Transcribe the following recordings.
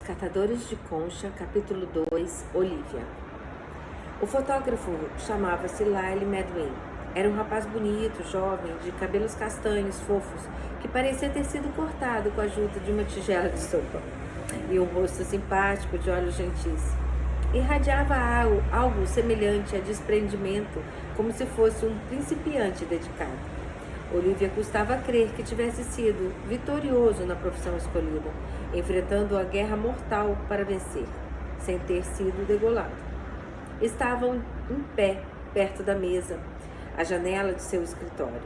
Catadores de Concha, capítulo 2, Olivia. O fotógrafo chamava-se Lyle Medwin. Era um rapaz bonito, jovem, de cabelos castanhos, fofos, que parecia ter sido cortado com a ajuda de uma tigela de sopa, e um rosto simpático, de olhos gentis. Irradiava algo semelhante a desprendimento, como se fosse um principiante dedicado. Olivia custava crer que tivesse sido vitorioso na profissão escolhida, enfrentando a guerra mortal para vencer, sem ter sido degolado. Estavam em pé, perto da mesa, à janela de seu escritório,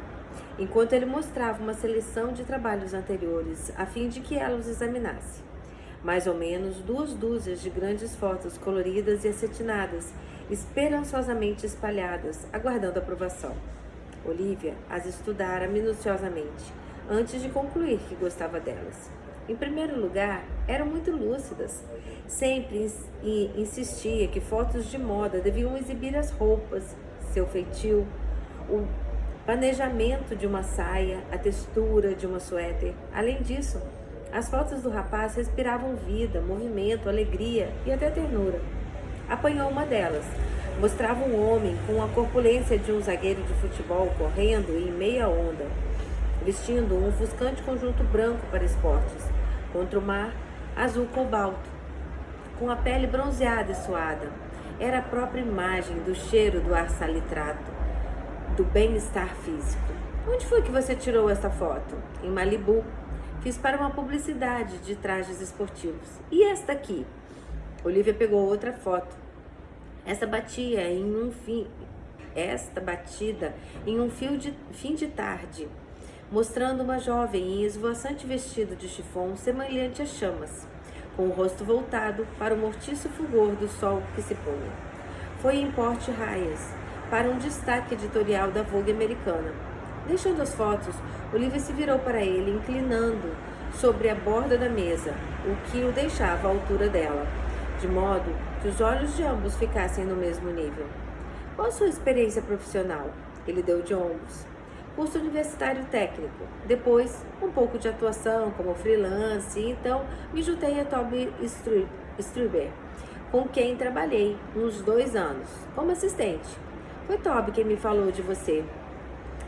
enquanto ele mostrava uma seleção de trabalhos anteriores, a fim de que ela os examinasse. Mais ou menos 2 dúzias de grandes fotos coloridas e acetinadas, esperançosamente espalhadas, aguardando aprovação. Olivia as estudara minuciosamente, antes de concluir que gostava delas. Em primeiro lugar, eram muito lúcidas. Sempre insistia que fotos de moda deviam exibir as roupas, seu feitio, o planejamento de uma saia, a textura de uma suéter. Além disso, as fotos do rapaz respiravam vida, movimento, alegria e até ternura. Apanhou uma delas. Mostrava um homem com a corpulência de um zagueiro de futebol correndo em meia onda, vestindo um ofuscante conjunto branco para esportes, contra o mar azul cobalto, com a pele bronzeada e suada. Era a própria imagem do cheiro do ar salitrado, do bem-estar físico. Onde foi que você tirou esta foto? Em Malibu. Fiz para uma publicidade de trajes esportivos. E esta aqui? Olivia pegou outra foto. Esta batida em um fim de tarde, mostrando uma jovem em esvoaçante vestido de chifão semelhante a chamas, com o rosto voltado para o mortiço fulgor do sol que se punha. Foi em porte-raias, para um destaque editorial da Vogue americana. Deixando as fotos, Olivia se virou para ele, inclinando sobre a borda da mesa, o que o deixava à altura dela, de modo que os olhos de ambos ficassem no mesmo nível. Qual a sua experiência profissional? Ele deu de ombros. Curso universitário técnico. Depois, um pouco de atuação como freelance, e então me juntei a Toby Strieber, com quem trabalhei uns 2 anos, como assistente. Foi Toby quem me falou de você.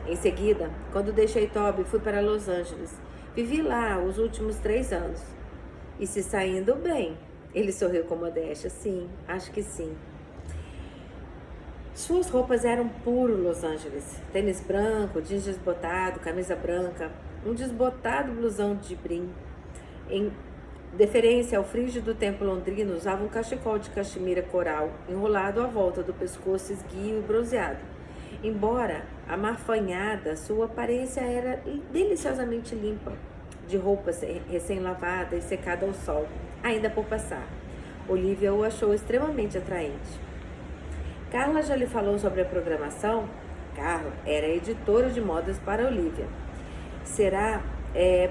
Em seguida, quando deixei Toby, fui para Los Angeles. Vivi lá os últimos 3 anos. E se saindo bem. Ele sorriu com modéstia. Sim, acho que sim. Suas roupas eram puro Los Angeles. Tênis branco, jeans desbotado, camisa branca, um desbotado blusão de brim. Em deferência ao frígido tempo londrino, usava um cachecol de caxemira coral, enrolado à volta do pescoço esguio e bronzeado. Embora amarfanhada, sua aparência era deliciosamente limpa, de roupa recém-lavada e secada ao sol, ainda por passar. Olivia o achou extremamente atraente. Carla já lhe falou sobre a programação? Carla era editora de modas para Olivia. Será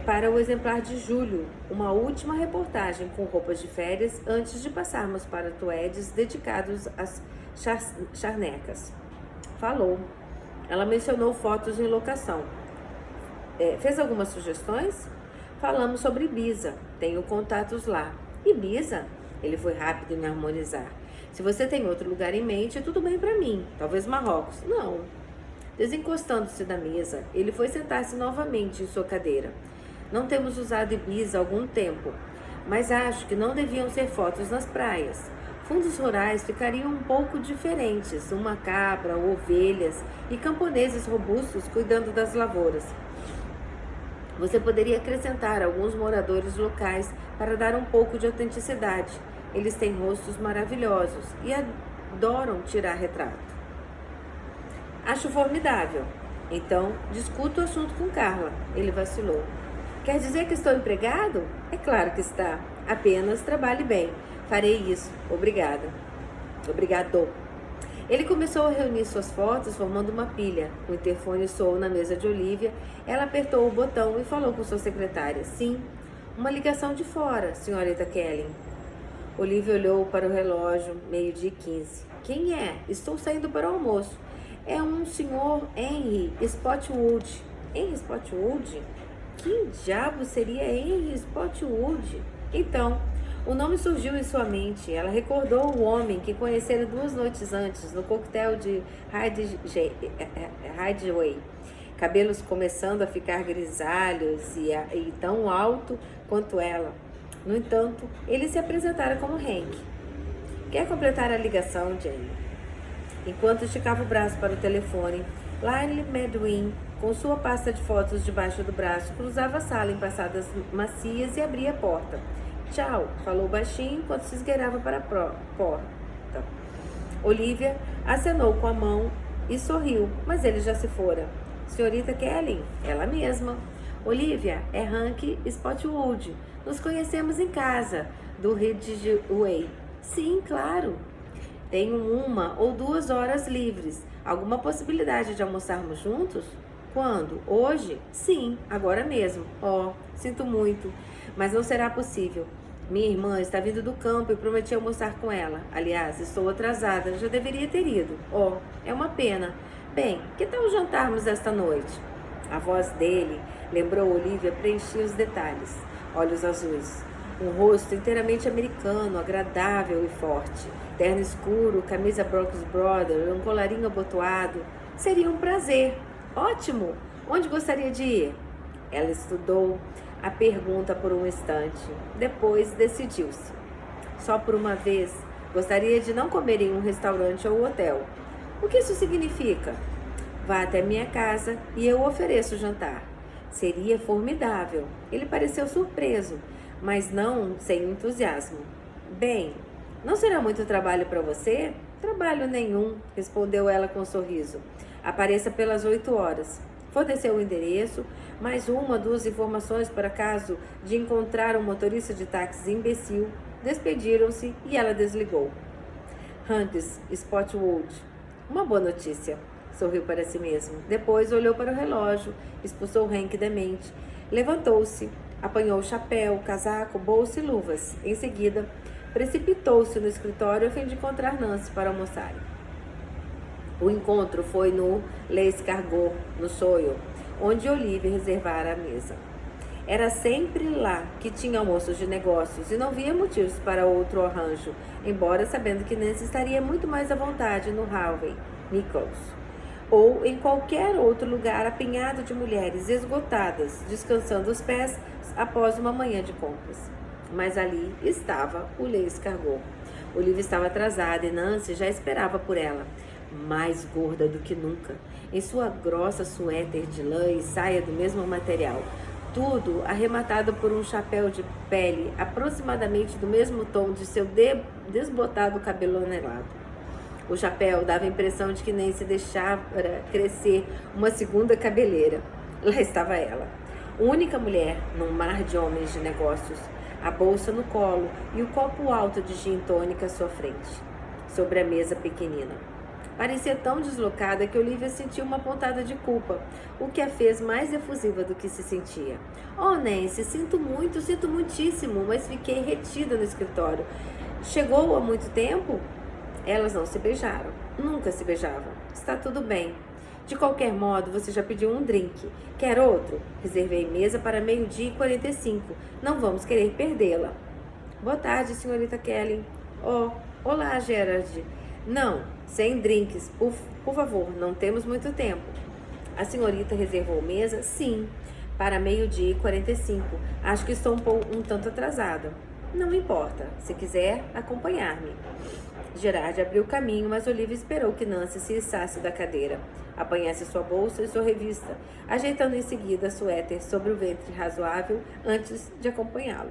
para o exemplar de julho, uma última reportagem com roupas de férias antes de passarmos para tuedes dedicados às charnecas. Falou. Ela mencionou fotos em locação. Fez algumas sugestões? Falamos sobre Ibiza. Tenho contatos lá. Ibiza? Ele foi rápido em harmonizar. Se você tem outro lugar em mente, tudo bem para mim. Talvez Marrocos. Não. Desencostando-se da mesa, ele foi sentar-se novamente em sua cadeira. Não temos usado Ibiza há algum tempo, mas acho que não deviam ser fotos nas praias. Fundos rurais ficariam um pouco diferentes, uma cabra, ovelhas e camponeses robustos cuidando das lavouras. Você poderia acrescentar alguns moradores locais para dar um pouco de autenticidade. Eles têm rostos maravilhosos e adoram tirar retrato. Acho formidável. Então, discuto o assunto com Carla. Ele vacilou. Quer dizer que estou empregado? É claro que está. Apenas trabalhe bem. Farei isso. Obrigada. Obrigado. Ele começou a reunir suas fotos, formando uma pilha. O interfone soou na mesa de Olivia. Ela apertou o botão e falou com sua secretária. Sim, uma ligação de fora, senhorita Kelly. Olivia olhou para o relógio, 12:15. Quem é? Estou saindo para o almoço. É um senhor Henry Spotwood. Henry Spotwood? Quem diabo seria Henry Spotwood? Então, O nome surgiu em sua mente. Ela recordou o homem que conhecera 2 noites antes, no coquetel de Ridgeway. Cabelos começando a ficar grisalhos e tão alto quanto ela. No entanto, ele se apresentara como Hank. Quer completar a ligação, Jane? Enquanto esticava o braço para o telefone, Lyle Medwin, com sua pasta de fotos debaixo do braço, cruzava a sala em passadas macias e abria a porta. Tchau, falou baixinho enquanto se esgueirava para a porta. Olivia acenou com a mão e sorriu, mas ele já se fora. Senhorita Kelly, ela mesma. Olivia, é Hank Spotwood. Nos conhecemos em casa, do Ridgeway. Sim, claro. Tenho 1 ou 2 horas livres. Alguma possibilidade de almoçarmos juntos? Quando? Hoje? Sim, agora mesmo. Oh, sinto muito, mas não será possível. Minha irmã está vindo do campo e prometi almoçar com ela. Aliás, estou atrasada, já deveria ter ido. Oh, é uma pena. Bem, que tal jantarmos esta noite? A voz dele, lembrou Olivia, preenchia os detalhes. Olhos azuis, um rosto inteiramente americano, agradável e forte. Terno escuro, camisa Brooks Brothers, um colarinho abotoado. Seria um prazer. Ótimo! Onde gostaria de ir? Ela estudou a pergunta por um instante. Depois decidiu-se. Só por uma vez, gostaria de não comer em um restaurante ou hotel. O que isso significa? Vá até minha casa e eu ofereço o jantar. Seria formidável. Ele pareceu surpreso, mas não sem entusiasmo. Bem, não será muito trabalho para você? Trabalho nenhum, respondeu ela com um sorriso. Apareça pelas 8 horas. Forneceu o endereço, mais 1 ou 2 informações para caso de encontrar um motorista de táxi imbecil. Despediram-se e ela desligou. Hanks Spotwood. Uma boa notícia, sorriu para si mesmo. Depois olhou para o relógio, expulsou Hank da mente. Levantou-se, apanhou o chapéu, casaco, bolsa e luvas. Em seguida, precipitou-se no escritório a fim de encontrar Nancy para almoçar. O encontro foi no L'Escargot, no Soho, onde Olivia reservara a mesa. Era sempre lá que tinha almoços de negócios e não via motivos para outro arranjo, embora sabendo que Nancy estaria muito mais à vontade no Harvey Nichols ou em qualquer outro lugar apinhado de mulheres esgotadas, descansando os pés após uma manhã de compras. Mas ali estava o L'Escargot. Olivia estava atrasada e Nancy já esperava por ela, mais gorda do que nunca, em sua grossa suéter de lã e saia do mesmo material, tudo arrematado por um chapéu de pele aproximadamente do mesmo tom de seu desbotado cabelo anelado. O chapéu dava a impressão de que nem se deixava crescer uma segunda cabeleira. Lá estava ela, única mulher num mar de homens de negócios, a bolsa no colo e o copo alto de gin tônica à sua frente, sobre a mesa pequenina. Parecia tão deslocada que Olivia sentiu uma pontada de culpa, o que a fez mais efusiva do que se sentia. Oh, Nancy, sinto muitíssimo, mas fiquei retida no escritório. Chegou há muito tempo? Elas não se beijaram. Nunca se beijavam. Está tudo bem. De qualquer modo, você já pediu um drink. Quer outro? Reservei mesa para 12:45. Não vamos querer perdê-la. Boa tarde, senhorita Kelly. Oh, olá, Gerard. Não, sem drinks. Por favor, não temos muito tempo. A senhorita reservou mesa? Sim, para 12:45. Acho que estou um tanto atrasada. Não importa. Se quiser acompanhar-me. Gerard abriu o caminho, mas Olivia esperou que Nancy se içasse da cadeira, apanhasse sua bolsa e sua revista, ajeitando em seguida a suéter sobre o ventre razoável antes de acompanhá-lo.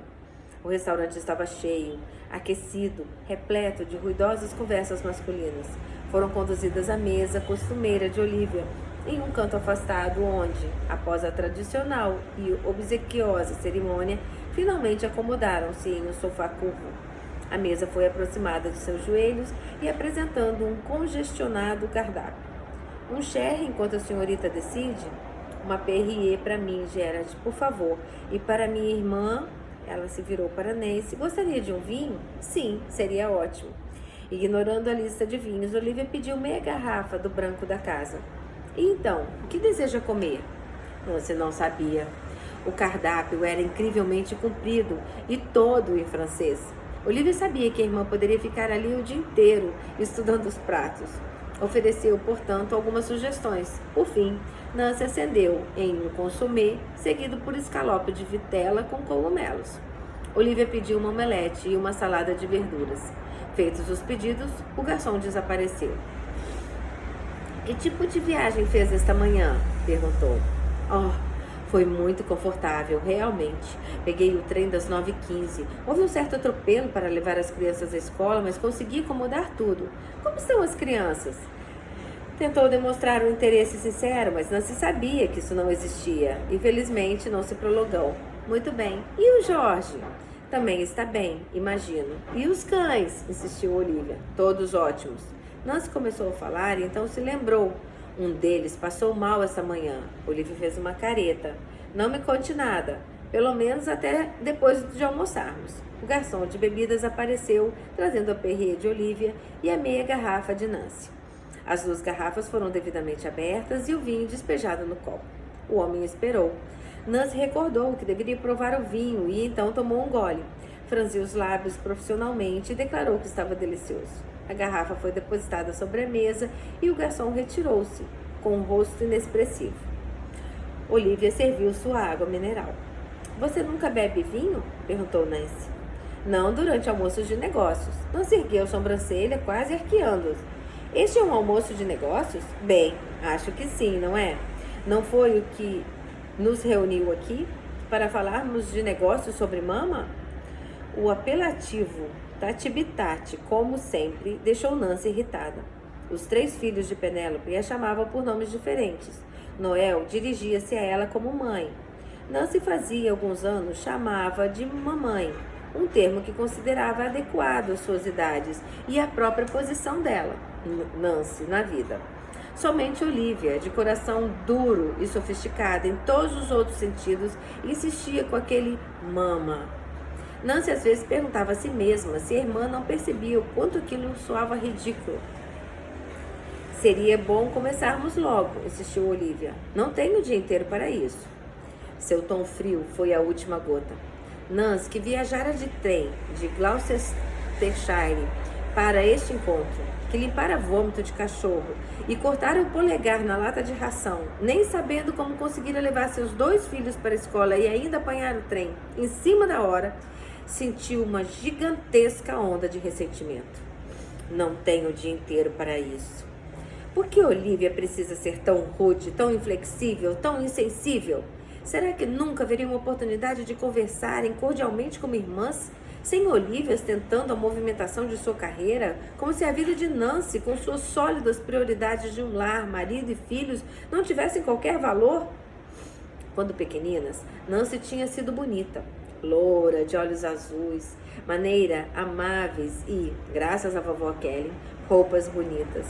O restaurante estava cheio, aquecido, repleto de ruidosas conversas masculinas. Foram conduzidas à mesa costumeira de Olivia, em um canto afastado onde, após a tradicional e obsequiosa cerimônia, finalmente acomodaram-se em um sofá curvo. A mesa foi aproximada de seus joelhos e apresentando um congestionado cardápio. Um sherry enquanto a senhorita decide? Uma Perrier para mim, Gerard, por favor. E para minha irmã, ela se virou para Nancy. Gostaria de um vinho? Sim, seria ótimo. Ignorando a lista de vinhos, Olivia pediu meia garrafa do branco da casa. E então, o que deseja comer? Você não sabia. O cardápio era incrivelmente comprido e todo em francês. Olivia sabia que a irmã poderia ficar ali o dia inteiro estudando os pratos. Ofereceu, portanto, algumas sugestões. Por fim, Nancy acendeu em um consomê, seguido por escalope de vitela com cogumelos. Olivia pediu uma omelete e uma salada de verduras. Feitos os pedidos, o garçom desapareceu. Que tipo de viagem fez esta manhã? Perguntou. Oh, foi muito confortável, realmente. Peguei o trem das 9h15. Houve um certo atropelo para levar as crianças à escola, mas consegui acomodar tudo. Como estão as crianças? Tentou demonstrar um interesse sincero, mas Nancy sabia que isso não existia. E felizmente não se prolongou. Muito bem. E o Jorge? Também está bem, imagino. E os cães? Insistiu Olivia. Todos ótimos. Nancy começou a falar e então se lembrou. Um deles passou mal essa manhã. Olivia fez uma careta. Não me conte nada, pelo menos até depois de almoçarmos. O garçom de bebidas apareceu, trazendo a perrier de Olivia e a meia garrafa de Nancy. As 2 garrafas foram devidamente abertas e o vinho despejado no copo. O homem esperou. Nancy recordou que deveria provar o vinho e então tomou um gole. Franziu os lábios profissionalmente e declarou que estava delicioso. A garrafa foi depositada sobre a mesa e o garçom retirou-se, com um rosto inexpressivo. Olivia serviu sua água mineral. Você nunca bebe vinho? Perguntou Nancy. Não durante almoços de negócios. Nancy ergueu a sobrancelha, quase arqueando-os. Este é um almoço de negócios? Bem, acho que sim, não é? Não foi o que nos reuniu aqui para falarmos de negócios sobre mama? O apelativo Tati-Bitati, como sempre, deixou Nancy irritada. Os 3 filhos de Penélope a chamavam por nomes diferentes. Noel dirigia-se a ela como mãe. Nancy fazia alguns anos chamava de mamãe, um termo que considerava adequado às suas idades e à própria posição dela, Nancy, na vida. Somente Olivia, de coração duro e sofisticada em todos os outros sentidos, insistia com aquele mama. Nancy às vezes perguntava a si mesma se a irmã não percebia o quanto aquilo soava ridículo. Seria bom começarmos logo, insistiu Olivia. Não tenho o dia inteiro para isso. Seu tom frio foi a última gota. Nancy, que viajara de trem de Gloucestershire para este encontro, que limpara vômito de cachorro e cortara o polegar na lata de ração, nem sabendo como conseguira levar seus 2 filhos para a escola e ainda apanhar o trem em cima da hora, sentiu uma gigantesca onda de ressentimento. Não tenho o dia inteiro para isso. Por que Olivia precisa ser tão rude, tão inflexível, tão insensível? Será que nunca haveria uma oportunidade de conversarem cordialmente como irmãs, sem Olivia tentando a movimentação de sua carreira, como se a vida de Nancy, com suas sólidas prioridades de um lar, marido e filhos, não tivessem qualquer valor? Quando pequeninas, Nancy tinha sido bonita, loura, de olhos azuis, maneira amáveis e, graças à vovó Kelly, roupas bonitas.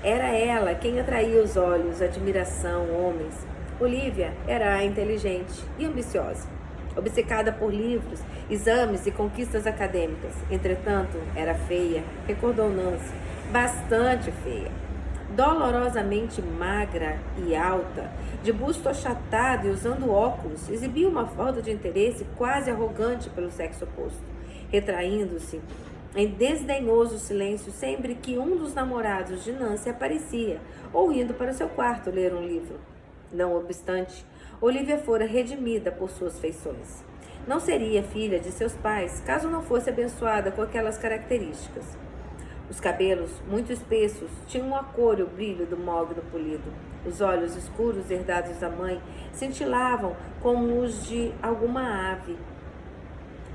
Era ela quem atraía os olhos, admiração, homens. Olivia era inteligente e ambiciosa, obcecada por livros, exames e conquistas acadêmicas. Entretanto, era feia, recordou Nancy, bastante feia. Dolorosamente magra e alta, de busto achatado e usando óculos, exibia uma falta de interesse quase arrogante pelo sexo oposto, retraindo-se em desdenhoso silêncio sempre que um dos namorados de Nancy aparecia, ou indo para seu quarto ler um livro. Não obstante, Olivia fora redimida por suas feições. Não seria filha de seus pais caso não fosse abençoada com aquelas características. Os cabelos, muito espessos, tinham a cor e o brilho do mogno polido. Os olhos escuros herdados da mãe cintilavam como os de alguma ave,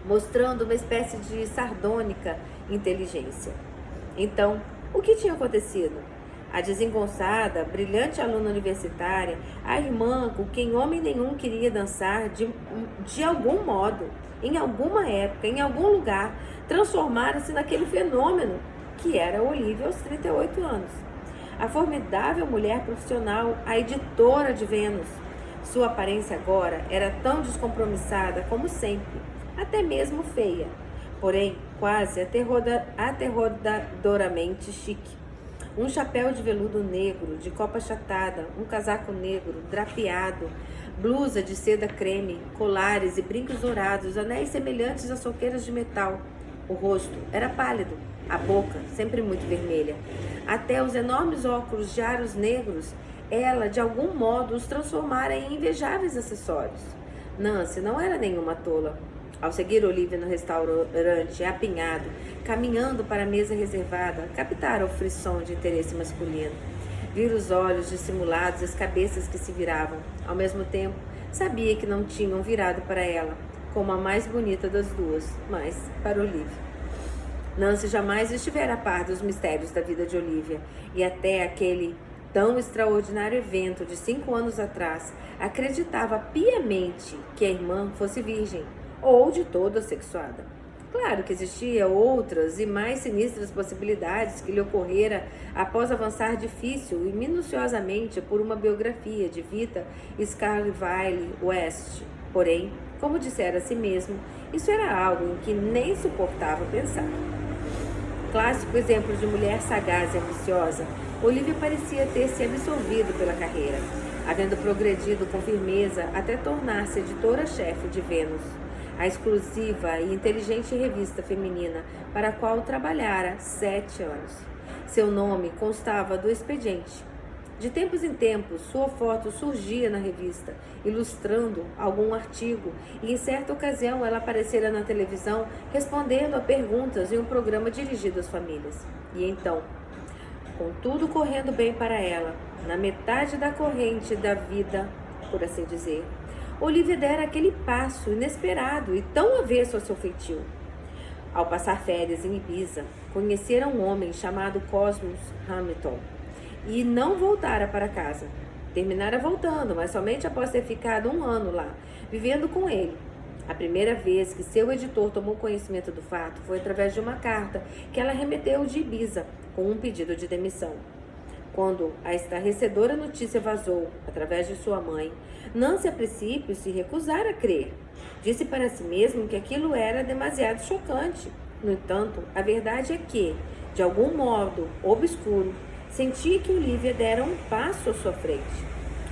mostrando uma espécie de sardônica inteligência. Então, o que tinha acontecido? A desengonçada, brilhante aluna universitária, a irmã com quem homem nenhum queria dançar, de algum modo, em alguma época, em algum lugar, transformara-se naquele fenômeno que era Olivia aos 38 anos. A formidável mulher profissional, a editora de Vênus. Sua aparência agora era tão descompromissada como sempre, até mesmo feia, porém quase aterradoramente chique. Um chapéu de veludo negro, de copa achatada, um casaco negro, drapeado, blusa de seda creme, colares e brincos dourados, anéis semelhantes a soqueiras de metal. O rosto era pálido, a boca sempre muito vermelha. Até os enormes óculos de aros negros, ela de algum modo os transformara em invejáveis acessórios. Nancy não era nenhuma tola. Ao seguir Olivia no restaurante, apinhado, caminhando para a mesa reservada, captara o frisson de interesse masculino. Vira os olhos dissimulados e as cabeças que se viravam. Ao mesmo tempo, sabia que não tinham virado para ela, como a mais bonita das duas, mas para Olivia. Nancy jamais estivera a par dos mistérios da vida de Olivia, e até aquele tão extraordinário evento de 5 anos atrás, acreditava piamente que a irmã fosse virgem, ou de todo assexuada. Claro que existia outras e mais sinistras possibilidades que lhe ocorrera após avançar difícil e minuciosamente por uma biografia de Vita Scarlett West. Porém, como dissera a si mesmo, isso era algo em que nem suportava pensar. Clássico exemplo de mulher sagaz e ambiciosa, Olivia parecia ter se absorvido pela carreira, havendo progredido com firmeza até tornar-se editora-chefe de Vênus, a exclusiva e inteligente revista feminina para a qual trabalhara 7 anos. Seu nome constava do expediente. De tempos em tempos, sua foto surgia na revista, ilustrando algum artigo, e em certa ocasião ela aparecera na televisão respondendo a perguntas em um programa dirigido às famílias. E então, com tudo correndo bem para ela, na metade da corrente da vida, por assim dizer, Olivia dera aquele passo inesperado e tão avesso ao seu feitio. Ao passar férias em Ibiza, conhecera um homem chamado Cosmos Hamilton e não voltara para casa. Terminara voltando, mas somente após ter ficado 1 ano lá, vivendo com ele. A primeira vez que seu editor tomou conhecimento do fato foi através de uma carta que ela remeteu de Ibiza, com um pedido de demissão. Quando a estarrecedora notícia vazou através de sua mãe, Nancy a princípio se recusara a crer. Disse para si mesmo que aquilo era demasiado chocante. No entanto, a verdade é que, de algum modo obscuro, sentia que Olivia dera um passo à sua frente.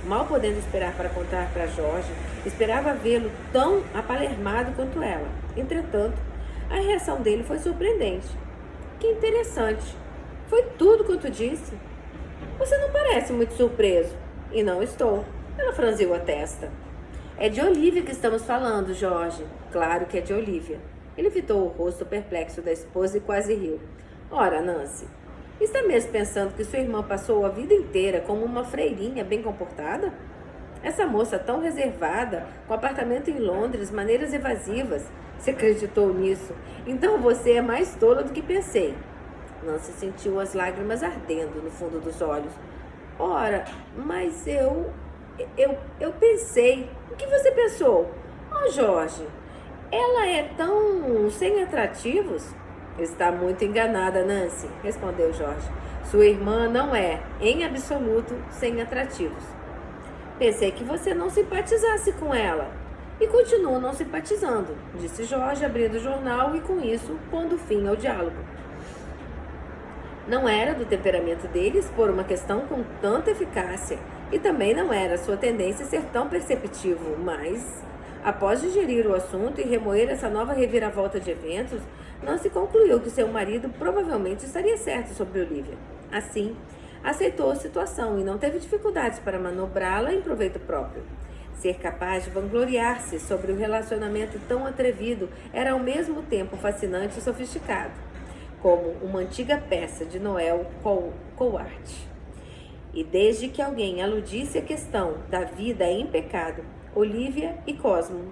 Mal podendo esperar para contar para Jorge, esperava vê-lo tão apalermado quanto ela. Entretanto, a reação dele foi surpreendente. Que interessante. Foi tudo quanto disse. Você não parece muito surpreso. E não estou. Ela franziu a testa. É de Olivia que estamos falando, Jorge. Claro que é de Olivia. Ele fitou o rosto perplexo da esposa e quase riu. Ora, Nancy, está mesmo pensando que sua irmã passou a vida inteira como uma freirinha bem comportada? Essa moça tão reservada, com apartamento em Londres, maneiras evasivas. Você acreditou nisso? Então você é mais tola do que pensei. Nancy sentiu as lágrimas ardendo no fundo dos olhos. Ora, mas eu pensei. O que você pensou? Oh, Jorge, ela é tão sem atrativos? Está muito enganada, Nancy, respondeu Jorge. Sua irmã não é, em absoluto, sem atrativos. Pensei que você não simpatizasse com ela. E continuo não simpatizando, disse Jorge, abrindo o jornal e, com isso, pondo fim ao diálogo. Não era do temperamento dele expor uma questão com tanta eficácia, e também não era sua tendência ser tão perceptivo, mas, após digerir o assunto e remoer essa nova reviravolta de eventos, Nancy concluiu que seu marido provavelmente estaria certo sobre Olivia. Assim, aceitou a situação e não teve dificuldades para manobrá-la em proveito próprio. Ser capaz de vangloriar-se sobre o relacionamento tão atrevido era ao mesmo tempo fascinante e sofisticado, como uma antiga peça de Noel Coward. E desde que alguém aludisse à questão da vida em pecado, Olivia e Cosmo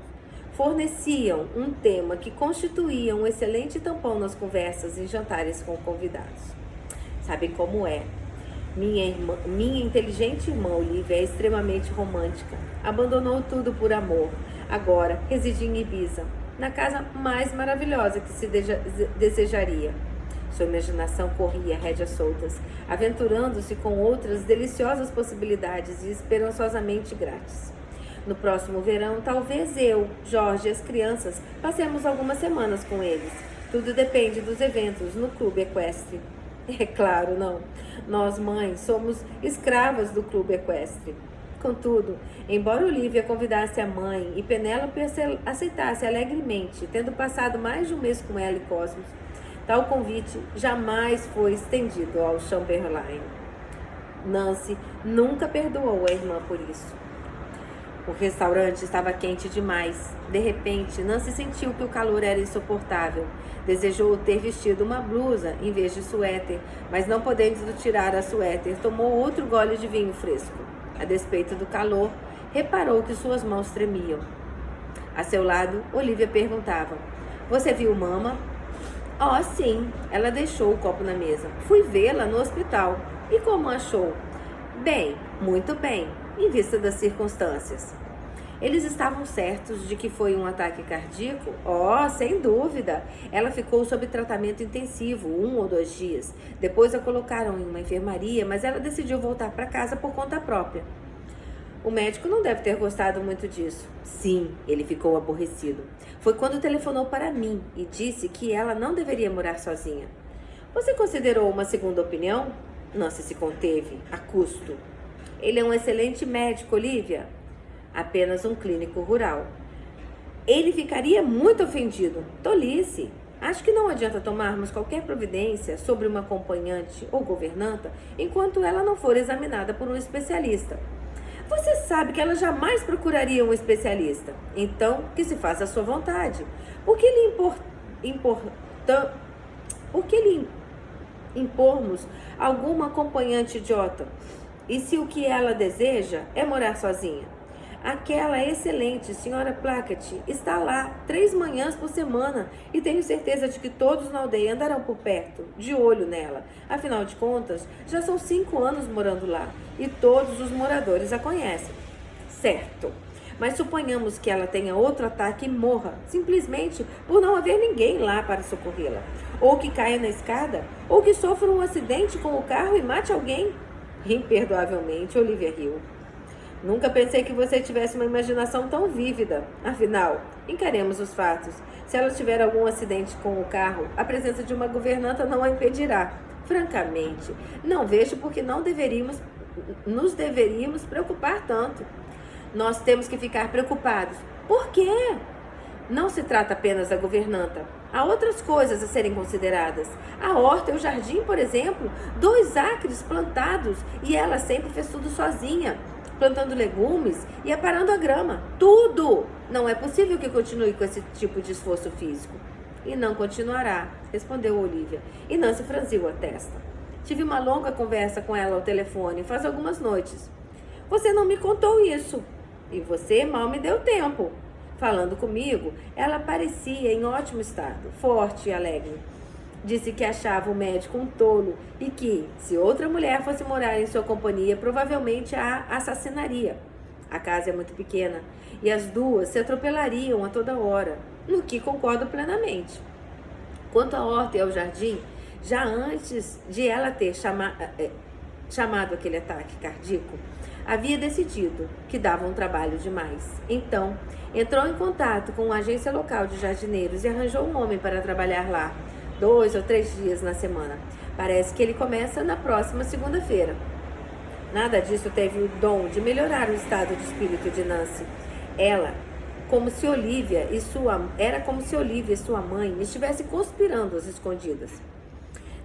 forneciam um tema que constituía um excelente tampão nas conversas e jantares com convidados. Sabem como é? Minha inteligente irmã Olivia é extremamente romântica. Abandonou tudo por amor. Agora reside em Ibiza, na casa mais maravilhosa que se desejaria. Sua imaginação corria rédeas soltas, aventurando-se com outras deliciosas possibilidades e esperançosamente grátis. No próximo verão, talvez eu, Jorge e as crianças passemos algumas semanas com eles. Tudo depende dos eventos no clube equestre. É claro, não. Nós, mães, somos escravas do clube equestre. Contudo, embora Olivia convidasse a mãe e Penélope aceitasse alegremente, tendo passado mais de um mês com ela e Cosmos, tal convite jamais foi estendido ao Chamberlain. Nancy nunca perdoou a irmã por isso. O restaurante estava quente demais. De repente, Nancy sentiu que o calor era insuportável. Desejou ter vestido uma blusa em vez de suéter, mas não podendo tirar a suéter, tomou outro gole de vinho fresco. A despeito do calor, reparou que suas mãos tremiam. A seu lado, Olivia perguntava: "Você viu Mama?" "Oh, sim." Ela deixou o copo na mesa. "Fui vê-la no hospital." "E como achou?" "Bem, muito bem, em vista das circunstâncias." Eles estavam certos de que foi um ataque cardíaco? Oh, sem dúvida. Ela ficou sob tratamento intensivo 1 ou 2 dias. Depois a colocaram em uma enfermaria, mas ela decidiu voltar para casa por conta própria. O médico não deve ter gostado muito disso. Sim, ele ficou aborrecido. Foi quando telefonou para mim e disse que ela não deveria morar sozinha. Você considerou uma segunda opinião? Nancy se conteve, a custo. Ele é um excelente médico, Olivia. Apenas um clínico rural. Ele ficaria muito ofendido. Tolice. Acho que não adianta tomarmos qualquer providência sobre uma acompanhante ou governanta enquanto ela não for examinada por um especialista. Você sabe que ela jamais procuraria um especialista. Então, que se faça a sua vontade. Por que lhe impormos alguma acompanhante idiota? E se o que ela deseja é morar sozinha? Aquela excelente senhora Plackett está lá 3 manhãs por semana e tenho certeza de que todos na aldeia andarão por perto, de olho nela. Afinal de contas, já são 5 anos morando lá e todos os moradores a conhecem. Certo, mas suponhamos que ela tenha outro ataque e morra, simplesmente por não haver ninguém lá para socorrê-la. Ou que caia na escada, ou que sofra um acidente com o carro e mate alguém. Imperdoavelmente, Olivia riu. Nunca pensei que você tivesse uma imaginação tão vívida. Afinal, encaremos os fatos. Se ela tiver algum acidente com o carro, a presença de uma governanta não a impedirá. Francamente, não vejo por que nos deveríamos preocupar tanto. Nós temos que ficar preocupados. Por quê? Não se trata apenas da governanta. Há outras coisas a serem consideradas. A horta e o jardim, por exemplo, 2 acres plantados e ela sempre fez tudo sozinha. Plantando legumes e aparando a grama. Tudo! Não é possível que continue com esse tipo de esforço físico. E não continuará, respondeu Olivia. E Nancy franziu a testa. Tive uma longa conversa com ela ao telefone faz algumas noites. Você não me contou isso. E você mal me deu tempo. Falando comigo, ela parecia em ótimo estado, forte e alegre. Disse que achava o médico um tolo e que, se outra mulher fosse morar em sua companhia, provavelmente a assassinaria. A casa é muito pequena e as duas se atropelariam a toda hora, no que concordo plenamente. Quanto à horta e ao jardim, já antes de ela ter chamado aquele ataque cardíaco, havia decidido que dava um trabalho demais. Então, entrou em contato com uma agência local de jardineiros e arranjou um homem para trabalhar lá. 2 ou 3 dias na semana. Parece que ele começa na próxima segunda-feira. Nada disso teve o dom de melhorar o estado de espírito de Nancy. Era como se Olivia e sua mãe estivessem conspirando às escondidas.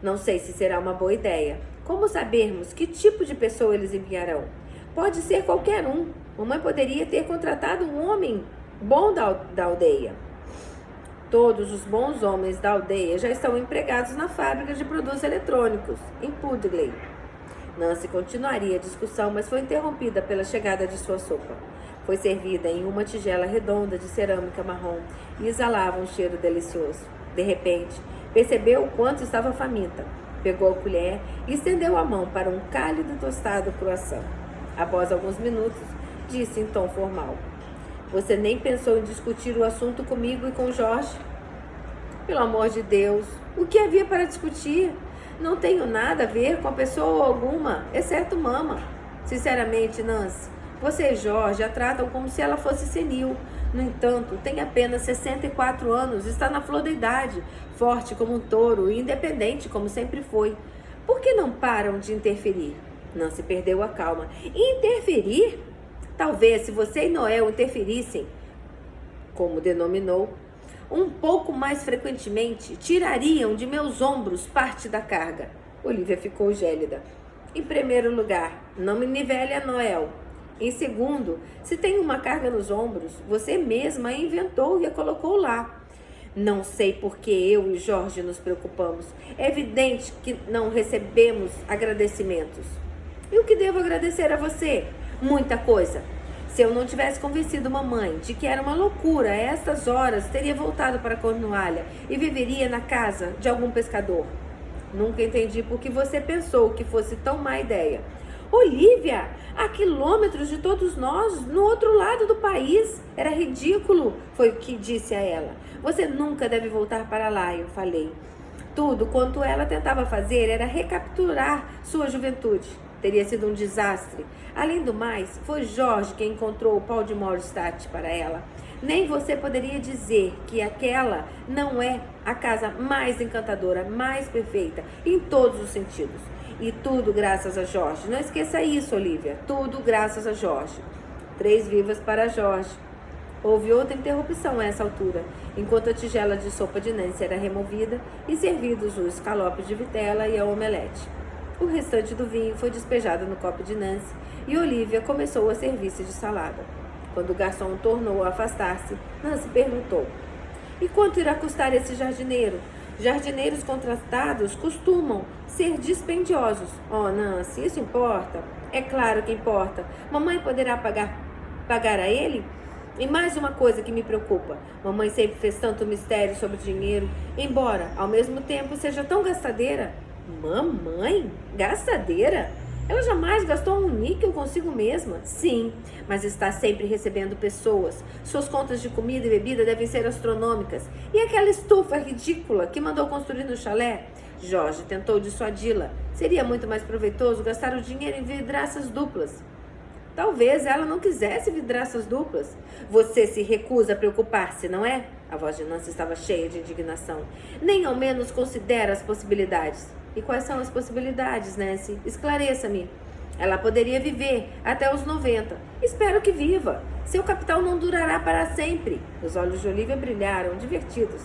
Não sei se será uma boa ideia. Como sabermos que tipo de pessoa eles enviarão? Pode ser qualquer um. Mamãe poderia ter contratado um homem bom da aldeia. Todos os bons homens da aldeia já estão empregados na fábrica de produtos eletrônicos, em Pudley. Nancy continuaria a discussão, mas foi interrompida pela chegada de sua sopa. Foi servida em uma tigela redonda de cerâmica marrom e exalava um cheiro delicioso. De repente, percebeu o quanto estava faminta. Pegou a colher e estendeu a mão para um cálido e tostado croissant. Após alguns minutos, disse em tom formal: Você nem pensou em discutir o assunto comigo e com Jorge? Pelo amor de Deus, o que havia para discutir? Não tenho nada a ver com a pessoa alguma, exceto Mama. Sinceramente, Nancy, você e Jorge a tratam como se ela fosse senil. No entanto, tem apenas 64 anos, está na flor da idade, forte como um touro e independente como sempre foi. Por que não param de interferir? Nancy perdeu a calma. Interferir? Talvez, se você e Noel interferissem, como denominou, um pouco mais frequentemente, tirariam de meus ombros parte da carga. Olivia ficou gélida. Em primeiro lugar, não me nivele a Noel. Em segundo, se tem uma carga nos ombros, você mesma a inventou e a colocou lá. Não sei por que eu e Jorge nos preocupamos. É evidente que não recebemos agradecimentos. E o que devo agradecer a você? Muita coisa. Se eu não tivesse convencido mamãe de que era uma loucura, a estas horas teria voltado para Cornualha e viveria na casa de algum pescador. Nunca entendi por que você pensou que fosse tão má ideia. Olivia, a quilômetros de todos nós, no outro lado do país. Era ridículo, foi o que disse a ela. Você nunca deve voltar para lá, eu falei. Tudo quanto ela tentava fazer era recapturar sua juventude. Teria sido um desastre. Além do mais, foi Jorge quem encontrou o pau de Moorstadt para ela. Nem você poderia dizer que aquela não é a casa mais encantadora, mais perfeita, em todos os sentidos. E tudo graças a Jorge. Não esqueça isso, Olivia. Tudo graças a Jorge. 3 vivas para Jorge. Houve outra interrupção a essa altura, enquanto a tigela de sopa de Nancy era removida e servidos os escalopes de vitela e a omelete. O restante do vinho foi despejado no copo de Nancy e Olivia começou a servir-se de salada. Quando o garçom tornou a afastar-se, Nancy perguntou: "E quanto irá custar esse jardineiro? Jardineiros contratados costumam ser dispendiosos." "Oh, Nancy, isso importa?" "É claro que importa. Mamãe poderá pagar a ele?" E mais uma coisa que me preocupa. Mamãe sempre fez tanto mistério sobre dinheiro, embora, ao mesmo tempo, seja tão gastadeira. Mamãe? Gastadeira? Ela jamais gastou um níquel consigo mesma? Sim, mas está sempre recebendo pessoas. Suas contas de comida e bebida devem ser astronômicas. E aquela estufa ridícula que mandou construir no chalé? Jorge tentou dissuadi-la. Seria muito mais proveitoso gastar o dinheiro em vidraças duplas. Talvez ela não quisesse vidraças duplas. Você se recusa a preocupar-se, não é? A voz de Nancy estava cheia de indignação. Nem ao menos considera as possibilidades. E quais são as possibilidades, Nancy? Esclareça-me. Ela poderia viver até os 90. Espero que viva. Seu capital não durará para sempre. Os olhos de Olivia brilharam, divertidos.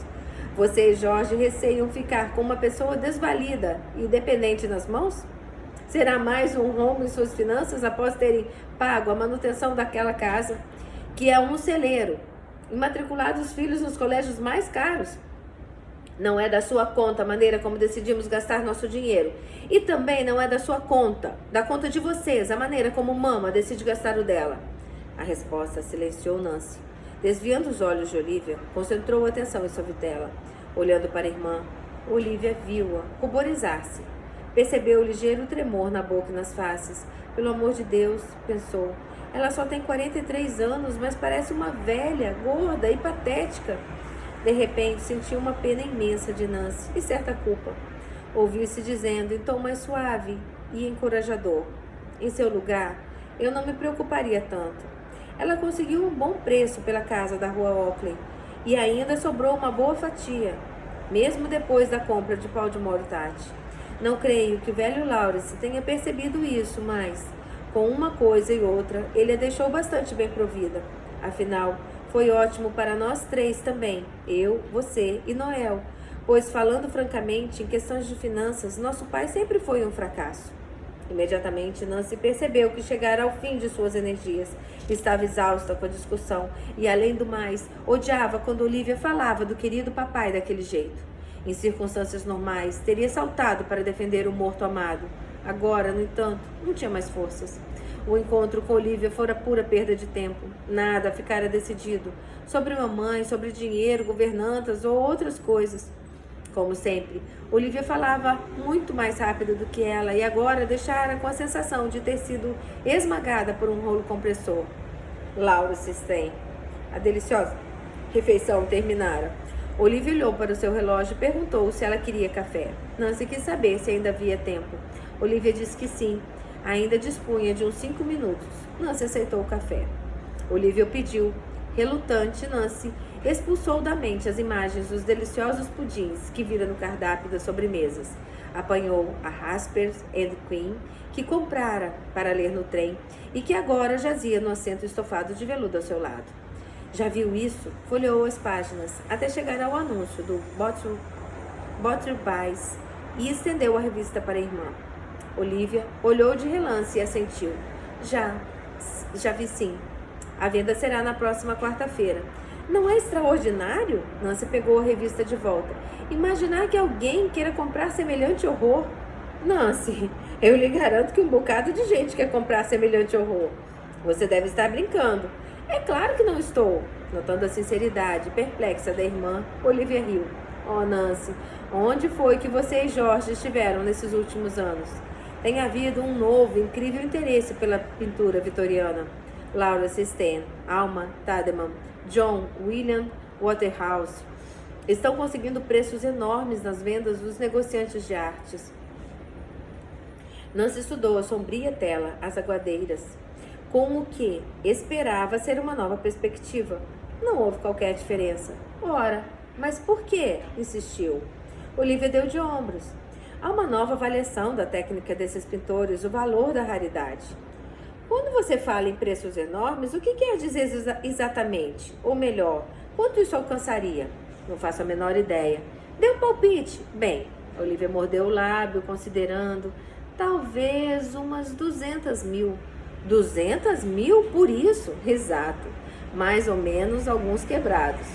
Você e Jorge receiam ficar com uma pessoa desvalida e dependente nas mãos? Será mais um rombo em suas finanças após terem pago a manutenção daquela casa, que é um celeiro, e matriculado os filhos nos colégios mais caros? Não é da sua conta a maneira como decidimos gastar nosso dinheiro. E também não é da sua conta, da conta de vocês, a maneira como Mama decide gastar o dela. A resposta silenciou Nancy. Desviando os olhos de Olivia, concentrou a atenção em sua vitela. Olhando para a irmã, Olivia viu-a ruborizar-se. Percebeu o ligeiro tremor na boca e nas faces. Pelo amor de Deus, pensou. Ela só tem 43 anos, mas parece uma velha, gorda e patética. De repente, sentiu uma pena imensa de Nancy e certa culpa. Ouviu-se dizendo em tom mais suave e encorajador: "Em seu lugar, eu não me preocuparia tanto." Ela conseguiu um bom preço pela casa da rua Oakley e ainda sobrou uma boa fatia, mesmo depois da compra de pau de Moorstadt. Não creio que o velho Lawrence tenha percebido isso, mas, com uma coisa e outra, ele a deixou bastante bem provida. Afinal, foi ótimo para nós 3 também, eu, você e Noel, pois, falando francamente, em questões de finanças, nosso pai sempre foi um fracasso. Imediatamente, Nancy percebeu que chegara ao fim de suas energias. Estava exausta com a discussão e, além do mais, odiava quando Olivia falava do querido papai daquele jeito. Em circunstâncias normais, teria saltado para defender o morto amado. Agora, no entanto, não tinha mais forças. O encontro com Olivia fora pura perda de tempo. Nada ficara decidido. Sobre mamãe, sobre dinheiro, governantas ou outras coisas. Como sempre, Olivia falava muito mais rápido do que ela e agora deixara com a sensação de ter sido esmagada por um rolo compressor. Lawrence Stein. A deliciosa refeição terminara. Olivia olhou para o seu relógio e perguntou se ela queria café. Nancy quis saber se ainda havia tempo. Olivia disse que sim. Ainda dispunha de uns 5 minutos. Nancy aceitou o café. Olivia o pediu. Relutante, Nancy expulsou da mente as imagens dos deliciosos pudins que vira no cardápio das sobremesas. Apanhou a Jaspers and Queen, que comprara para ler no trem e que agora jazia no assento estofado de veludo ao seu lado. Já viu isso? Folheou as páginas até chegar ao anúncio do Butter Pies e estendeu a revista para a irmã. Olivia olhou de relance e assentiu. Já vi sim. A venda será na próxima quarta-feira. Não é extraordinário? Nancy pegou a revista de volta. Imaginar que alguém queira comprar semelhante horror. Nancy, eu lhe garanto que um bocado de gente quer comprar semelhante horror. Você deve estar brincando. É claro que não estou. Notando a sinceridade perplexa da irmã, Olivia riu. Oh, Nancy, onde foi que você e Jorge estiveram nesses últimos anos? Tem havido um novo, incrível interesse pela pintura vitoriana. Laura Sistine, Alma Tademan, John William Waterhouse estão conseguindo preços enormes nas vendas dos negociantes de artes. Nancy estudou a sombria tela, as aguadeiras, com o que esperava ser uma nova perspectiva. Não houve qualquer diferença. Ora, mas por quê? Insistiu. Olivia deu de ombros. Há uma nova avaliação da técnica desses pintores, o valor da raridade. Quando você fala em preços enormes, o que quer dizer exatamente? Ou melhor, quanto isso alcançaria? Não faço a menor ideia. Dê um palpite. Bem, Olivia mordeu o lábio, considerando. Talvez umas 200 mil. 200 mil por isso? Exato. Mais ou menos alguns quebrados.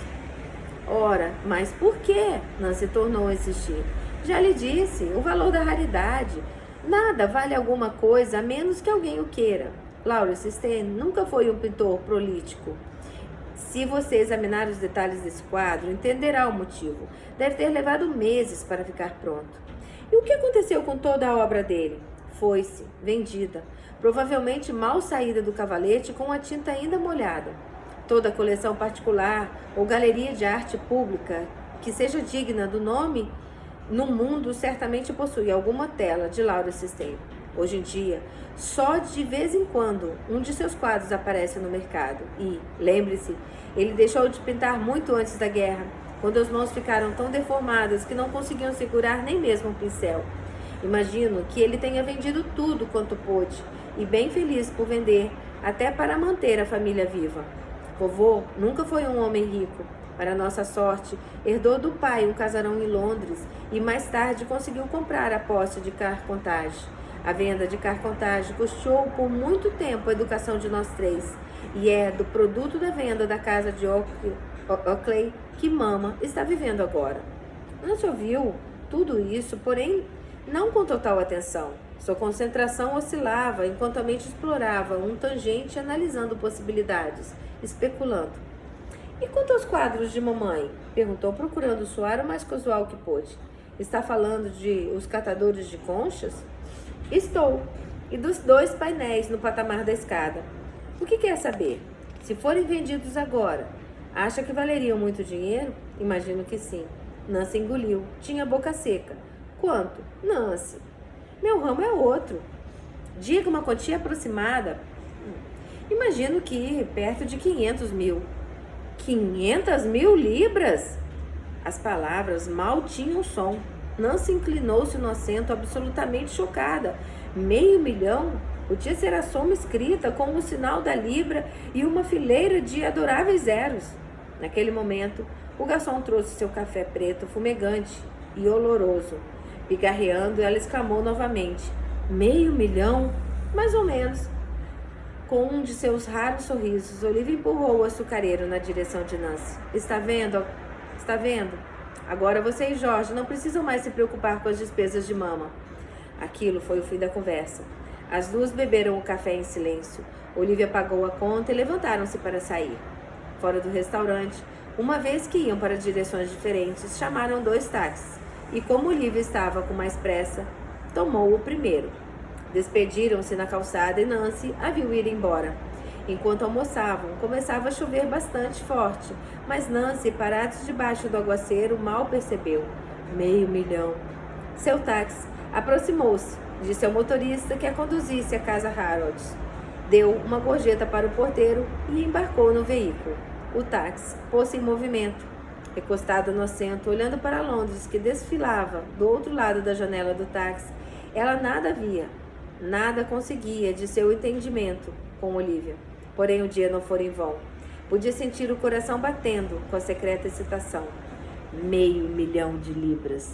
Ora, mas por quê? Nancy tornou a insistir. Já lhe disse, o valor da raridade. Nada vale alguma coisa a menos que alguém o queira. Laura Sistine nunca foi um pintor prolífico. Se você examinar os detalhes desse quadro, entenderá o motivo. Deve ter levado meses para ficar pronto. E o que aconteceu com toda a obra dele? Foi-se, vendida, provavelmente mal saída do cavalete com a tinta ainda molhada. Toda coleção particular ou galeria de arte pública que seja digna do nome no mundo certamente possui alguma tela de Laura Sistine. Hoje em dia, só de vez em quando um de seus quadros aparece no mercado. E, lembre-se, ele deixou de pintar muito antes da guerra, quando as mãos ficaram tão deformadas que não conseguiam segurar nem mesmo um pincel. Imagino que ele tenha vendido tudo quanto pôde, e bem feliz por vender, até para manter a família viva. Vovô nunca foi um homem rico. Para nossa sorte, herdou do pai um casarão em Londres e mais tarde conseguiu comprar a posse de Carcontage. A venda de Carcontage custou por muito tempo a educação de nós três, e é do produto da venda da casa de Oakley que Mama está vivendo agora. Nancy ouviu tudo isso, porém não com total atenção. Sua concentração oscilava enquanto a mente explorava um tangente, analisando possibilidades, especulando. E quanto aos quadros de mamãe? Perguntou, procurando soar o mais casual que pôde. Está falando de Os Catadores de Conchas? Estou. E dos 2 painéis no patamar da escada. O que quer saber? Se forem vendidos agora, acha que valeriam muito dinheiro? Imagino que sim. Nancy engoliu. Tinha a boca seca. Quanto? Nancy. Meu ramo é outro. Diga uma quantia aproximada. Imagino que perto de 500 mil. 500 mil libras? As palavras mal tinham som. Nancy inclinou-se no assento, absolutamente chocada. 500 mil? Podia ser a soma escrita com o sinal da libra e uma fileira de adoráveis zeros. Naquele momento, o garçom trouxe seu café preto fumegante e oloroso. Pigarreando, ela exclamou novamente. 500 mil? Mais ou menos. Com um de seus raros sorrisos, Olivia empurrou o açucareiro na direção de Nancy. Está vendo? Está vendo? Agora você e Jorge não precisam mais se preocupar com as despesas de Mama. Aquilo foi o fim da conversa. As duas beberam o café em silêncio. Olivia pagou a conta e levantaram-se para sair. Fora do restaurante, uma vez que iam para direções diferentes, chamaram 2 táxis. E como Olivia estava com mais pressa, tomou o primeiro. Despediram-se na calçada e Nancy a viu ir embora. Enquanto almoçavam, começava a chover bastante forte, mas Nancy, parados debaixo do aguaceiro, mal percebeu. 500 mil. Seu táxi aproximou-se, disse ao motorista que a conduzisse à casa Harrods. Deu uma gorjeta para o porteiro e embarcou no veículo. O táxi pôs-se em movimento. Recostada no assento, olhando para Londres, que desfilava do outro lado da janela do táxi, ela nada via, nada conseguia de seu entendimento com Olivia. Porém, o dia não fora em vão. Podia sentir o coração batendo com a secreta excitação. 500 mil de libras.